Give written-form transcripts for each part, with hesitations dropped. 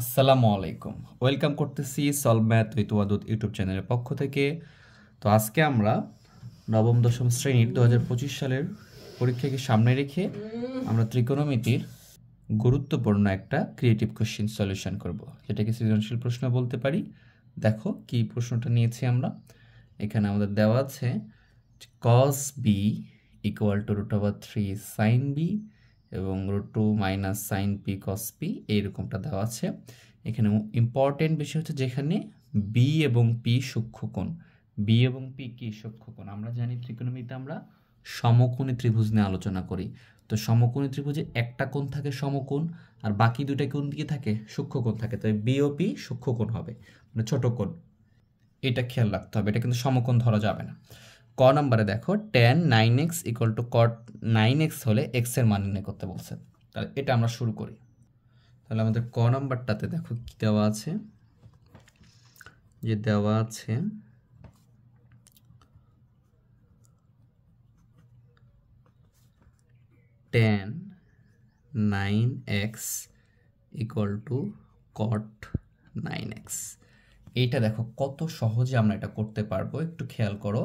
আসসালামু আলাইকুম। ওয়েলকাম করতেছি solve math with Wadud YouTube চ্যানেলের পক্ষ থেকে। তো আজকে আমরা নবম দশম শ্রেণীর 2025 সালের পরীক্ষাকে সামনে রেখে আমরা ত্রিকোণমিতির গুরুত্বপূর্ণ একটা ক্রিয়েটিভ কোশ্চেন সলিউশন করব, যেটাকে সৃজনশীল প্রশ্ন বলতে পারি। দেখো কি প্রশ্নটা নিয়েছি আমরা। এখানে আমাদের দেওয়া আছে cos b equal to √3 sin b এবং √2 minus sine P cos P এইরকমটা দেওয়া আছে। এখানে ইম্পর্টেন্ট বিষয় হচ্ছে যেখানে বি এবং পি সূক্ষ্মকোণ। বি এবং পি কি সূক্ষ্মকোণ? আমরা জানি ত্রিকোণমিতিতে আমরা সমকোণী ত্রিভুজ নিয়ে আলোচনা করি। তো সমকোণী ত্রিভুজে একটা কোণ থাকে সমকোণ, আর বাকি দুইটা কোণ দিকে থাকে সূক্ষ্মকোণ থাকে। তো বি ও পি সূক্ষ্মকোণ হবে, মানে ছোট কোণ। এটা খেয়াল রাখতে হবে, এটা কিন্তু সমকোণ ধরা যাবে না। ক নাম্বারে দেখো tan 9x equal to cot 9x হলে x এর মান নির্ণয় করতে বলছে। তাহলে এটা আমরা শুরু করি। তাহলে আমাদের ক নাম্বারটাতে দেখো কি দেওয়া আছে, যে দেওয়া আছে tan 9x equal to cot 9x। এইটা দেখো কত সহজে আমরা এটা করতে পারবো, একটু খেয়াল করো।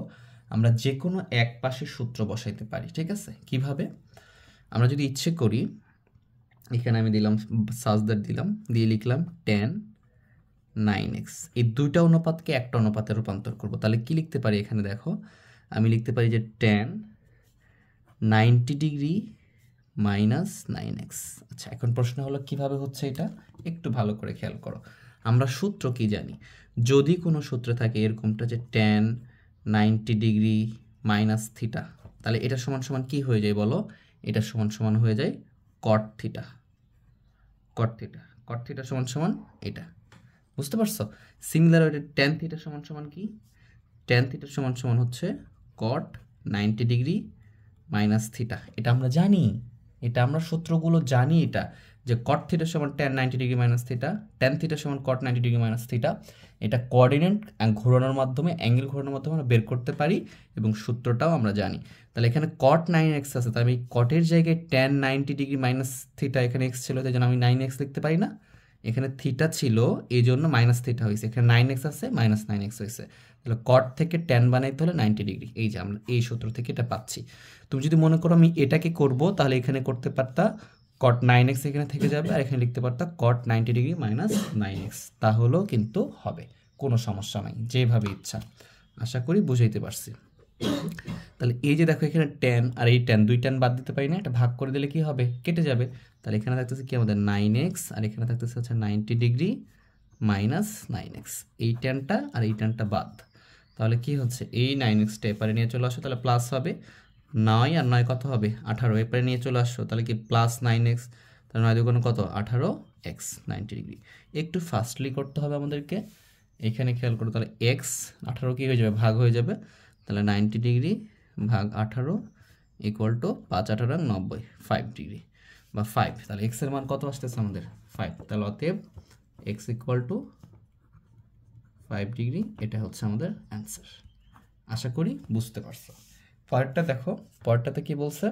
আমরা যে কোনো এক পাশে সূত্র বসাইতে পারি, ঠিক আছে? কিভাবে? আমরা যদি ইচ্ছে করি, এখানে আমি দিলাম সাজদার দিলাম, দিয়ে লিখলাম tan 9x, এই দুইটা অনুপাতকে একটা অনুপাতে রূপান্তর করব। তাহলে কি লিখতে পারি? এখানে দেখো আমি লিখতে পারি যে tan 90 ডিগ্রি মাইনাস 9x। আচ্ছা, এখন প্রশ্ন হলো কিভাবে হচ্ছে এটা, একটু ভালো করে খেয়াল করো। আমরা সূত্র কি জানি? যদি কোনো সূত্র থাকে এরকমটা যে tan 90 ডিগ্রি মাইনাস থিটা, তাহলে এটা সমান সমান কি হয়ে যায় বলো? এটা সমান সমান হয়ে যায় cot theta. cot theta, cot theta সমান সমান এটা, বুঝতে পারছো? সিমিলার tan থিটা সমান সমান কি? tan থিটা সমান সমান হচ্ছে cot 90 ডিগ্রি মাইনাস থিটা। এটা আমরা জানি, এটা আমরা সূত্রগুলো জানি, এটা যে cot থিটা সমান tan 90 degree minus theta, tan theta সমান cot 90 ডিগ্রি মাইনাস থিটা। এটা কোঅর্ডিনেট ঘোরানোর মাধ্যমে, অ্যাঙ্গেল ঘোরানোর মাধ্যমে আমরা বের করতে পারি, এবং সূত্রটাও আমরা জানি। তাহলে এখানে cot 9x আছে, তাহলে আমি কটের জায়গায় tan 90 ডিগ্রি মাইনাস থিটা, এখানে x ছিল তাই জন্য আমি 9x লিখতে পারি না। এখানে থিটা ছিল এই জন্য মাইনাস থিটা হয়েছে, এখানে 9x আছে মাইনাস 9x হয়েছে। তাহলে কট থেকে ট্যান বানাইতে হলে 90 ডিগ্রি, এই যে আমরা এই সূত্র থেকে এটা পাচ্ছি। তুমি যদি মনে করো আমি এটাকে করব, তাহলে এখানে করতে পারতা cot 9x এখানে থেকে যাবে, আর এখানে লিখতে পারতা cot 90 ডিগ্রি মাইনাস 9x, তাহলেও কিন্তু হবে, কোনো সমস্যা নাই, যেভাবে ইচ্ছা। আশা করি বুঝাইতে পারছি। তাহলে এই যে দেখো এখানে ট্যান আর এই ট্যান, দুই ট্যান বাদ দিতে পারি না, এটা ভাগ করে দিলে কি হবে? কেটে যাবে। তাহলে এখানে থাকতেছে কি আমাদের 9x, আর এখানে থাকতেছে হচ্ছে 90 ডিগ্রি মাইনাস 9x। এই ট্যানটা আর এই ট্যানটা বাদ, তাহলে কি হচ্ছে? এই 9xটা এপারে নিয়ে চলে আসো, তাহলে প্লাস হবে। 9 আর 9 কত হবে? 18, এপারে নিয়ে চলে আসো, তাহলে কি প্লাস 9x, তাহলে 9 দুগুণ কত? 18x 90 degree. একটু ফাস্টলি করতে হবে আমাদেরকে, এখানে খেয়াল করো। তাহলে x 18 কি হয়ে যাবে? ভাগ হয়ে যাবে। তাহলে 90 ডিগ্রি ভাগ 18 ইকুয়াল টু 5 18 90, 5 ডিগ্রি বা 5। তাহলে x এর মান কত আসতেছে আমাদের? 5। তাহলে অতএব x ইকুয়াল টু 5 ডিগ্রি, এটা হচ্ছে আমাদের অ্যান্সার। আশা করি বুঝতে পারছো। পরেরটা দেখো, পরেরটাতে কি বলছে?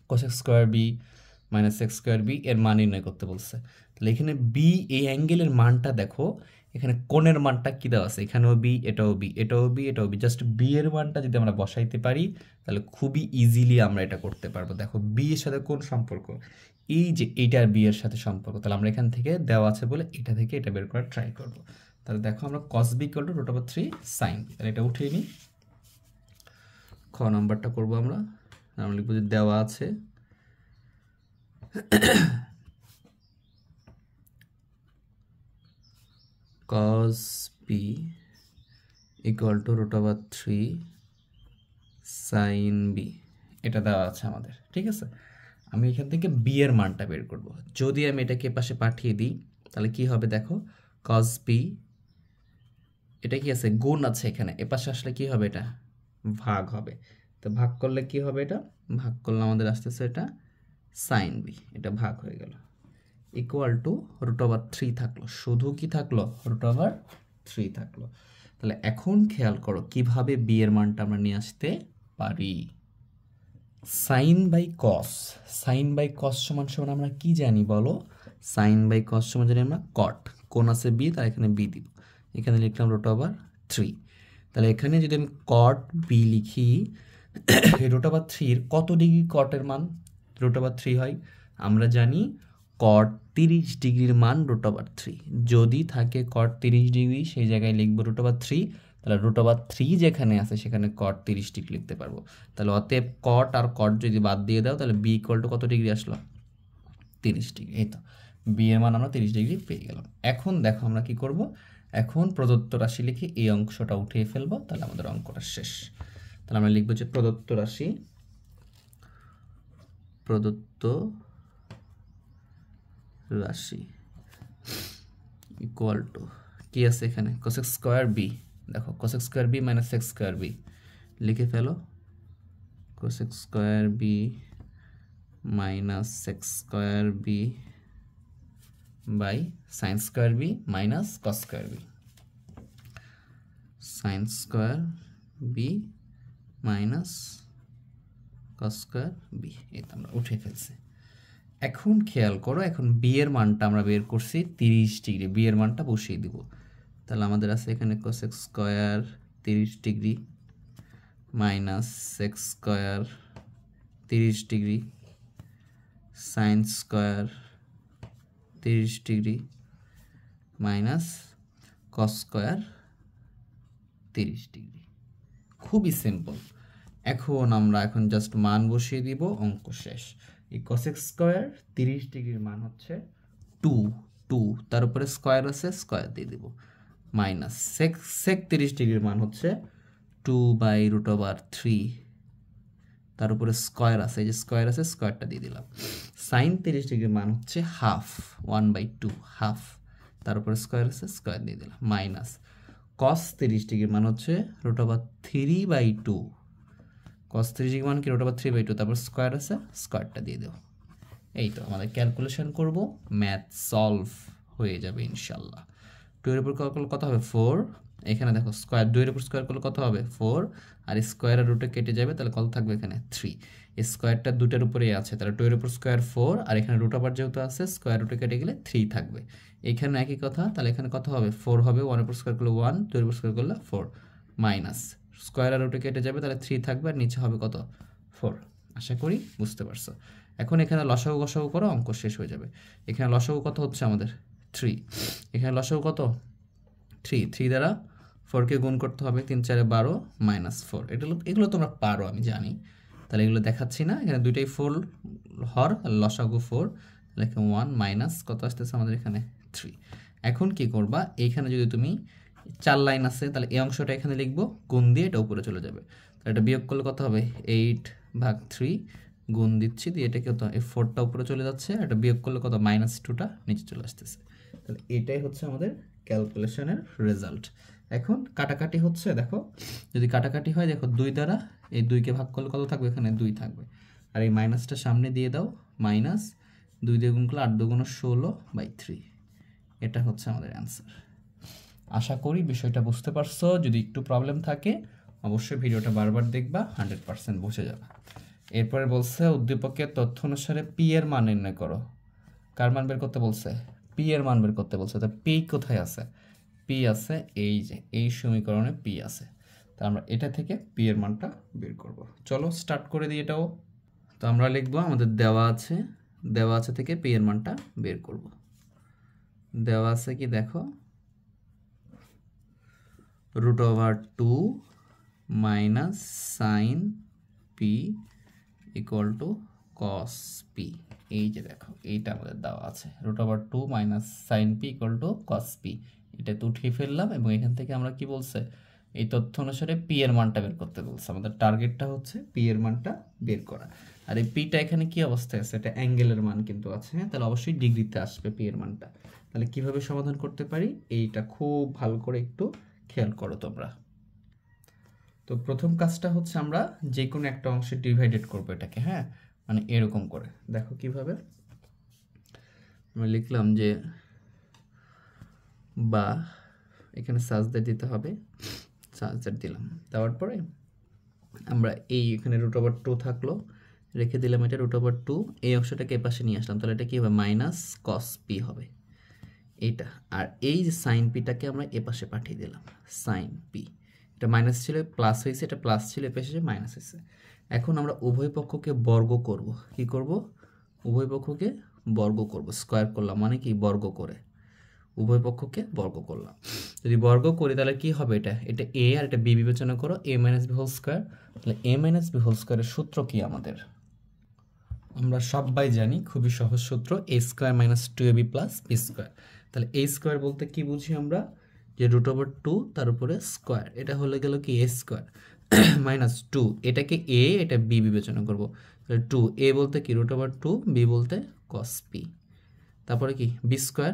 cos x square B minus X square B এর মান নির্ণয় করতে বলছে। তাহলে এখানে বি, এই অ্যাঙ্গেলের মানটা দেখো, এখানে কোণের মানটা কি দেওয়া আছে? এখানেও বি, এটাও বি, এটাও বি, এটাও বি। জাস্ট বি এর মানটা যদি আমরা বসাইতে পারি, তাহলে খুবই ইজিলি আমরা এটা করতে পারবো। দেখো বি এর সাথে কোন সম্পর্ক? এই যে এইটার বি এর সাথে সম্পর্ক। তাহলে আমরা এখান থেকে দেওয়া আছে বলে এটা থেকে এটা বের করার ট্রাই করবো। তাহলে দেখো আমরা cos b equal to √3 sin b, তাহলে এটা উঠিয়ে নিই। খ নাম্বারটা করবো আমরা লিখবো যে দেওয়া আছে cos b equal to √3 sin b, এটা দেওয়া আছে আমাদের, ঠিক আছে? আমি এখান থেকে বি এর মানটা বের করব। যদি আমি এটাকে পাশে পাঠিয়ে দিই, তাহলে কি হবে? দেখো cos b, এটা কি আছে? গুণ আছে এখানে, এ পাশে আসলে কি হবে? এটা ভাগ হবে। তো ভাগ করলে কি হবে? এটা ভাগ করলে আমাদের আসতেছে এটা sin b, এটা ভাগ হয়ে গেল, ইকুয়াল টু √3 থাকলো। শুধু কি থাকলো? √3 থাকলো। তাহলে এখন খেয়াল করো কিভাবে বি এর মানটা আমরা নিয়ে আসতে পারি। Sine by cos, sine by cos সমান সমান আমরা কি জানি বলো? সাইন বাই কস সমান জানি আমরা কট, কোণ আছে বি, তার এখানে বি দিব, এখানে লিখলাম √3। তাহলে এখানে যদি আমি কট বি লিখি, √3 কত ডিগ্রি কটের মান √3 হয়? আমরা জানি কট 30 ডিগ্রির মান √3। যদি থাকে কট 30 ডিগ্রি, সেই জায়গায় লিখবো √3। তাহলে √3 যেখানে আছে সেখানে কট 30 ডিগ্রি লিখতে পারবো। তাহলে অতএব কট আর কট যদি বাদ দিয়ে দাও, তাহলে বি ইকুয়াল টু কত ডিগ্রি আসলো? 30 ডিগ্রি। এই তো বি এর মান আমরা 30 ডিগ্রি পেয়ে গেলাম। এখন দেখো আমরা কি করব, এখন প্রদত্ত রাশি লিখে এই অংশটা উঠিয়ে ফেলবো, তাহলে আমাদের অঙ্কটা শেষ। তাহলে আমরা লিখবো যে প্রদত্ত রাশি ইকুয়াল টু কি আছে এখানে, cosec স্কয়ার বি। দেখো cosec square B minus sec square B লিখে ফেলো, cosec square B minus sec square B by sin square B minus cos square B, sin square B minus cos square B. এটা আমরা উঠে ফেলছি। এখন খেয়াল করো, এখন বি এর মানটা আমরা বের করছি 30 ডিগ্রি, বি এর মানটা বসিয়ে দিব। তাহলে আমাদের আছে এখানে cosec square 30 degree minus sec square 30 degree sin square 30 degree minus cos square 30 degree. খুবই সিম্পল। এখন আমরা জাস্ট মান বসিয়ে দিব, অঙ্ক শেষ। এই cosec স্কয়ার 30 ডিগ্রির মান হচ্ছে 2, তার উপরে স্কয়ার আছে, স্কয়ার দিয়ে দিব, মাইনাস sec 30 ডিগ্রির মান হচ্ছে 2/√3, তার উপরে স্কয়ার আছে, এই যে স্কয়ার আছে, স্কয়ারটা দিয়ে দিলাম। sin 30 ডিগ্রির মান হচ্ছে হাফ, 1/2, হাফ, তার উপরে স্কয়ার আছে, স্কয়ার দিয়ে দিলাম, মাইনাস cos 30 ডিগ্রির মান হচ্ছে √3/2, cos 30 ডিগ্রি মান কি √3/2, তারপর স্কয়ার আছে, স্কয়ারটা দিয়ে দেব। এই তো আমাদের ক্যালকুলেশন করব, ম্যাথ সলভ হয়ে যাবে ইনশাল্লাহ। 2 এর উপর করলে কত হবে 4, এখানে দেখো স্কয়ার 2 এর উপর স্কয়ার করলে কত হবে 4, আর স্কয়ার আর রুটে কেটে যাবে, তাহলে কত থাকবে এখানে 3। এই স্কয়ারটা দুটার উপরেই আছে, তাহলে 2 এর উপর স্কয়ার 4, আর এখানে রুট আবার যেহেতু আছে, স্কয়ার রুটে কেটে গেলে 3 থাকবে। এখানে একই কথা, তাহলে এখানে কত হবে 4 হবে, 1 এর উপর স্কয়ার করলে 1, 2 এর উপর স্কয়ার করলে 4, মাইনাস স্কয়ার আর রুটে কেটে যাবে, তাহলে 3 থাকবে, আর নিচে হবে কত 4। আশা করি বুঝতে পারছো। এখন এখানে লসাগু গসাগু করো, অঙ্ক শেষ হয়ে যাবে। এখানে লসাগু কত হচ্ছে আমাদের 3, এখানে লসাগু কত 3 দ্বারা 4কে গুণ করতে হবে, 3 4 12 মাইনাস 4। এগুলো তোমরা পারো আমি জানি, তাহলে এগুলো দেখাচ্ছি না। এখানে দুইটাই 4 হর, লসাগু 4, তাহলে 1 মাইনাস কত আসতেছে আমাদের এখানে 3। এখন কি করবা, এইখানে যদি তুমি 4 লাইন আছে, তাহলে এই অংশটা এখানে লিখবো, গুণ দিয়ে এটা উপরে চলে যাবে, তাহলে এটা বিয়োগ করলে কত হবে 8/3, গুণ দিচ্ছি দিয়ে এটা কত, এই 4টা উপরে চলে যাচ্ছে, এটা বিয়োগ করলে কত -2টা নিচে চলে আসতেছে। তাহলে এটাই হচ্ছে আমাদের ক্যালকুলেশনের রেজাল্ট। এখন কাটাকাটি হচ্ছে, দেখো যদি কাটাকাটি হয়, দেখো 2 দ্বারা এই 2কে ভাগ করলে কত থাকবে, এখানে 2 থাকবে, আর এই মাইনাসটা সামনে দিয়ে দাও, মাইনাস 2 দিয়ে গুণ করলে 8 2 গুণ 16/3। এটা হচ্ছে আমাদের অ্যান্সার। আশা করি বিষয়টা বুঝতে পারছো। যদি একটু প্রবলেম থাকে অবশ্যই ভিডিওটা বারবার দেখবা, 100% বুঝে যাবে। এরপরে বলছে উদ্দীপকের তথ্য অনুসারে পি এর মান নির্ণয় করো। কার মান বের করতে বলছে? পি এর মান বের করতে বলছে। তো পি কোথায় আছে? পি আছে এই যে এই সমীকরণে পি আছে, তা আমরা এটা থেকে পি এর মানটা বের করব। চলো স্টার্ট করে দিই এটাও। তো আমরা লিখবো আমাদের দেওয়া আছে থেকে পি এর মানটা বের করব। দেওয়া আছে কি দেখো, √2 minus sine P equal to cos P. এই যে দেখো এইটা আমাদের দেওয়া আছে, √2 minus sine P equal to cos P. এটা তো উঠিয়ে ফেললাম, এবং এখান থেকে আমরা কি বলছে, এই তথ্য অনুসারে পি এর মানটা বের করতে বলছে। আমাদের টার্গেটটা হচ্ছে পি এর মানটা বের করা। আর এই পিটা এখানে কি অবস্থায় আছে, এটা অ্যাঙ্গেলের মান কিন্তু আছে, হ্যাঁ, তাহলে অবশ্যই ডিগ্রিতে আসবে পি এর মানটা। তাহলে কিভাবে সমাধান করতে পারি, এইটা খুব ভালো করে একটু খেয়াল করো তোমরা। তো প্রথম কাজটা হচ্ছে আমরা যে কোনো একটা অংশে ডিভাইডেড করবো এটাকে, হ্যাঁ, মানে এরকম করে। দেখো কিভাবে আমরা লিখলাম যে, বা এখানে সাজদার দিতে হবে, সাজদার দিলাম, দেওয়ার পরে আমরা এই এখানে √2 থাকলো, রেখে দিলাম এটা √2, এই অংশটাকে এ পাশে নিয়ে আসলাম, তাহলে এটা কি হবে মাইনাস কস পি হবে এইটা। আর এই যে সাইন পিটাকে আমরা এ পাশে পাঠিয়ে দিলাম, সাইন পি, এটা মাইনাস ছিল প্লাস হয়েছে, এটা প্লাস ছিল এ পাশে মাইনাস হয়েছে। এখন আমরা উভয় পক্ষকে বর্গ করব। কি করব? উভয় পক্ষকে বর্গ করব, স্কোয়ার করলাম মানে কি বর্গ করে উভয় পক্ষকে বর্গ করলাম। যদি বর্গ করি তাহলে কি হবে, এটা এ আর এটা বি বিবেচনা করো, এ মাইনাস বি হোল স্কোয়ার। তাহলে এ মাইনাস বি হোল স্কোয়ারের সূত্র কি আমাদের? আমরা সবাই জানি, খুবই সহজ সূত্র, A square minus 2ab plus B square. তাহলে এ স্কোয়ার বলতে কি বুঝি আমরা, যে √2 তার উপরে স্কোয়ার, এটা হলে গেল কি এ স্কোয়ার মাইনাস 2, এটাকে এ এটা বি বিবেচনা করব। তাহলে 2 এ বলতে কি √2, বি বলতে কস পি, তারপরে কি B square,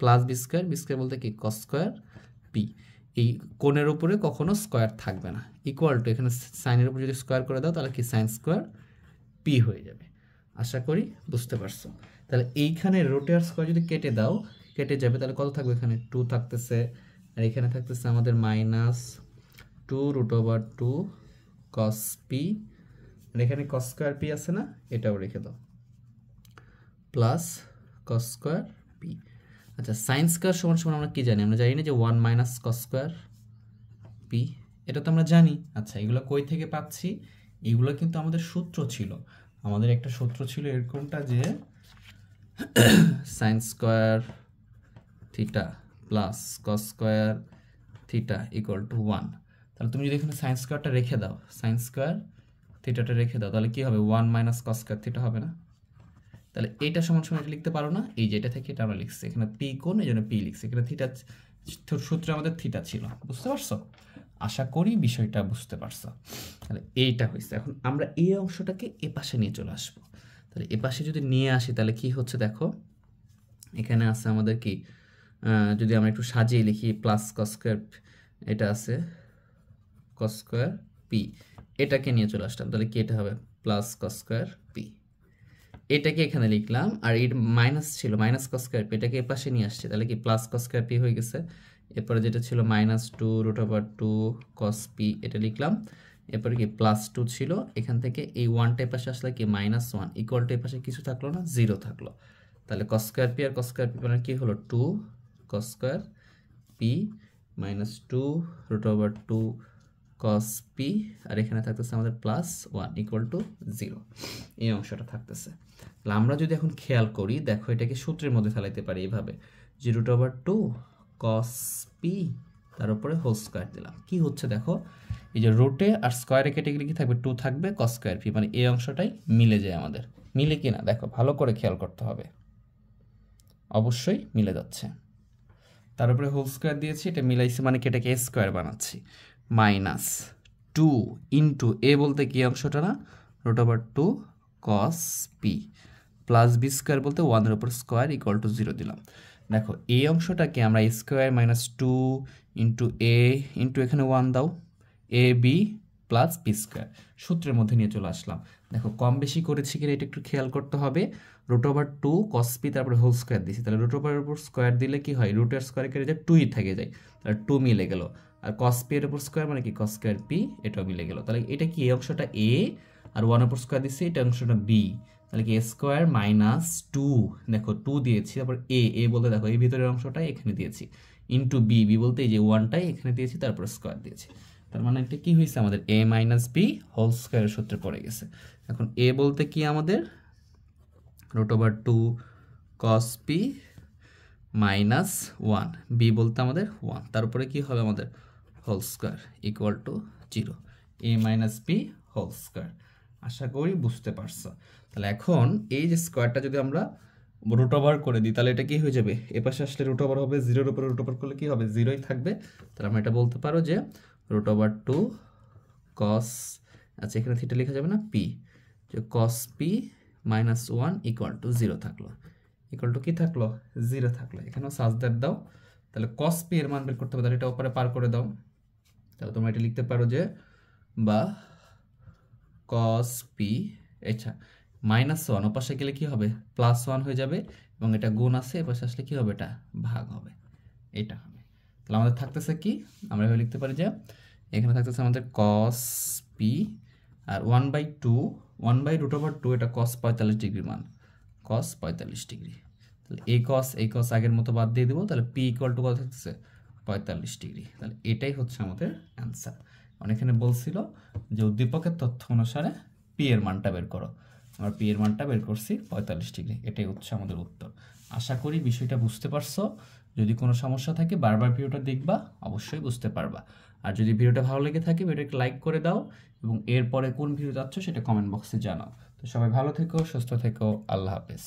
plus B square, B square বলতে কি কস স্কোয়ার পি। এই কোণের উপরে কখনো স্কোয়ার থাকবে না, ইকুয়াল টু এখানে সাইনের উপর যদি স্কোয়ার করে দাও তাহলে কি সাইন স্কোয়ার পি হয়ে যাবে। আশা করি বুঝতে পারছো। তাহলে এইখানে রোটের স্কোয়ার যদি কেটে দাও, কেটে যাবে, তাহলে কত থাকবে, এখানে 2 থাকতেছে, আর এখানে থাকতেছে আমাদের মাইনাস 2 √2 কস পি, আর এখানে কস স্কোয়ার পি আছে না, এটাও রেখে দাও, প্লাস কস স্কোয়ার পি। আচ্ছা, সাইন স্কোয়ার সমান সমান আমরা কি জানি? আমরা জানি না যে 1 মাইনাস কস স্কোয়ার পি, এটা তো আমরা জানি। আচ্ছা, এগুলো কই থেকে পাচ্ছি? এগুলো কিন্তু আমাদের সূত্র ছিল, আমাদের একটা সূত্র ছিল এরকমটা যে sine square theta plus cos square theta equal to 1। তাহলে তুমি যদি এখানে সাইন স্কোয়ারটা রেখে দাও, সাইন স্কোয়ার থিটাটা রেখে দাও, তাহলে কি হবে 1 মাইনাস কস স্কোয়ার থিটা হবে না? তাহলে এইটা সমান সমান এটা লিখতে পারো না, এই যে এটা থেকে এটা আমরা লিখছি, এখানে পি কোণ এই জন্য পি লিখছি, এখানে থিটা সূত্রে আমাদের থিটা ছিল, বুঝতে পারছো? আশা করি বিষয়টা বুঝতে পারছো। তাহলে এইটা হয়েছে। এখন আমরা এই অংশটাকে এ পাশে নিয়ে চলে আসবো। তাহলে এ পাশে যদি নিয়ে আসি তাহলে কি হচ্ছে দেখো, এখানে আছে আমাদের কি, যদি আমরা একটু সাজিয়ে লিখি, প্লাস কস স্কোয়ার, এটা আছে কস স্কোয়ার পি, এটাকে নিয়ে চলে আসলাম, তাহলে কি এটা হবে প্লাস কস স্কোয়ার পি, এটাকে এখানে লিখলাম, আর এই মাইনাস ছিল মাইনাস কস স্কোয়ার পি, এটাকে এ পাশে নিয়ে আসছে, তাহলে কি প্লাস কস স্কোয়ার পি হয়ে গেছে। এরপরে যেটা ছিল মাইনাস 2 √2 কস পি, এটা লিখলাম। এরপরে কি প্লাস 2 ছিল, এখান থেকে এই 1টা এ পাশে আসলে কি মাইনাস 1 ইকুয়াল টু এ পাশে কিছু থাকলো না, 0 থাকলো। তাহলে কস স্কোয়ার পি আর কস স্কোয়ার পি মানে কি হলো 2 cos square P minus 2 √2 cos P, আর এখানে থাকতেছে আমাদের প্লাস 1 ইকুয়াল টু 0, এই অংশটা থাকতেছে। তাহলে আমরা যদি এখন খেয়াল করি, দেখো এটাকে সূত্রের মধ্যে ফেলাইতে পারি এইভাবে, যে √2 কস পি তার উপরে হোল স্কোয়ার দিলাম। কি হচ্ছে দেখো, এই যে রুটে আর স্কোয়ারে কেটে গেলে কি থাকবে, 2 থাকবে, কস স্কোয়ার পি, মানে এই অংশটাই মিলে যায় আমাদের। মিলে কি না দেখো, ভালো করে খেয়াল করতে হবে, অবশ্যই মিলে যাচ্ছে। তার উপরে হোল স্কোয়ার দিয়েছি, এটা মিলাইছি মানে কি এটাকে এ স্কোয়ার বানাচ্ছি, মাইনাস 2 ইন্টু এ বলতে কি অংশটা না, √2 cos P plus B square বলতে 1-এর উপর স্কোয়ার ইকুয়াল টু 0 দিলাম। দেখো এই অংশটাকে আমরা এ স্কোয়ার মাইনাস 2 ইন্টু এ ইন্টু এখানে 1 দাও, A B plus B square, সূত্রের মধ্যে নিয়ে চলে আসলাম। দেখো কম বেশি করেছি কিনা এটা একটু খেয়াল করতে হবে। √2 কস পি তারপরে হোল স্কোয়ার দিয়েছি, তাহলে √2-এর উপর স্কোয়ার দিলে কি হয়, রুটের স্কোয়ারে কেটে যায় 2ই থেকে যায়, তাহলে 2 মিলে গেল। আর কস পি এর উপর স্কোয়ার মানে কি কস স্কোয়ার পি, এটাও মিলে গেল। তাহলে এটা কি, এই অংশটা এ আর 1 উপর স্কোয়ার দিচ্ছি, এটা অংশটা বি, তাহলে কি এ স্কোয়ার মাইনাস 2, দেখো 2 দিয়েছি, তারপর এ বলতে দেখো এই ভিতরের অংশটা এখানে দিয়েছি, ইন্টু বি বলতে এই যে 1টাই এখানে দিয়েছি, তারপর স্কোয়ার দিয়েছি। তার মানে এটা কি হয়েছে আমাদের এ মাইনাস বি হোল স্কোয়ারের সূত্রে পড়ে গেছে। এখন এ বলতে কি আমাদের √2 কস পি মাইনাস 1, বি বলতে আমাদের 1, তার উপরে কি হবে আমাদের whole square equal to 0, A minus B whole square. আশা করি বুঝতে পারছো। তাহলে এখন এই যে স্কোয়ারটা যদি আমরা √ওভার করে দিই তাহলে এটা কি হয়ে যাবে, এ পাশে আসলে √ওভার হবে, 0-এর উপরে √ওভার করলে কি হবে, 0ই থাকবে। তাহলে আমরা এটা বলতে পারো যে √2 কস, আচ্ছা এখানে থিটা লেখা যাবে না, পি, যে কস পি মাইনাস 1 ইকুয়াল টু 0 থাকলো, ইকুয়াল টু কি থাকলো, 0 থাকলো। এখানেও সাজদার দাও, তাহলে কস পি এর মান বের করতে হবে, তাহলে এটা উপরে পার করে দাও, তাহলে তোমরা এটা লিখতে পারো যে বা কস পি, আচ্ছা মাইনাস 1 ওপাশে গেলে কি হবে, প্লাস 1 হয়ে যাবে, এবং এটা গুণ আছে, এপাশে আসলে কি হবে, এটা ভাগ হবে, এটা হবে। তাহলে আমাদের থাকতেছে কি, আমরা লিখতে পারি যে এখানে থাকতেছে আমাদের কস পি আর 1/2 1/√2 এটা cos 45 ডিগ্রি মান, cos 45 ডিগ্রি। তাহলে এই cos আগের মতো বাদ দিয়ে দেবো, তাহলে p ইকুয়াল টু কত থাকতেছে 45 ডিগ্রি। তাহলে এটাই হচ্ছে আমাদের অ্যান্সার। এখানে বলছিল যে উদ্দীপকের তথ্য অনুসারে p এর মানটা বের করো, আমরা p এর মানটা বের করছি 45 ডিগ্রি। এটাই হচ্ছে আমাদের উত্তর। আশা করি বিষয়টা বুঝতে পারছো। যদি কোনো সমস্যা থাকে বারবার ভিডিওটা দেখবা, অবশ্যই বুঝতে পারবা। আর যদি ভিডিওটা ভালো লেগে থাকে ভিডিওটাকে লাইক করে দাও, এবং এরপরে কোন ভিডিও চাচ্ছ সেটা কমেন্ট বক্সে জানাও। তো সবাই ভালো থেকো, সুস্থ থেকো, আল্লাহ হাফেজ।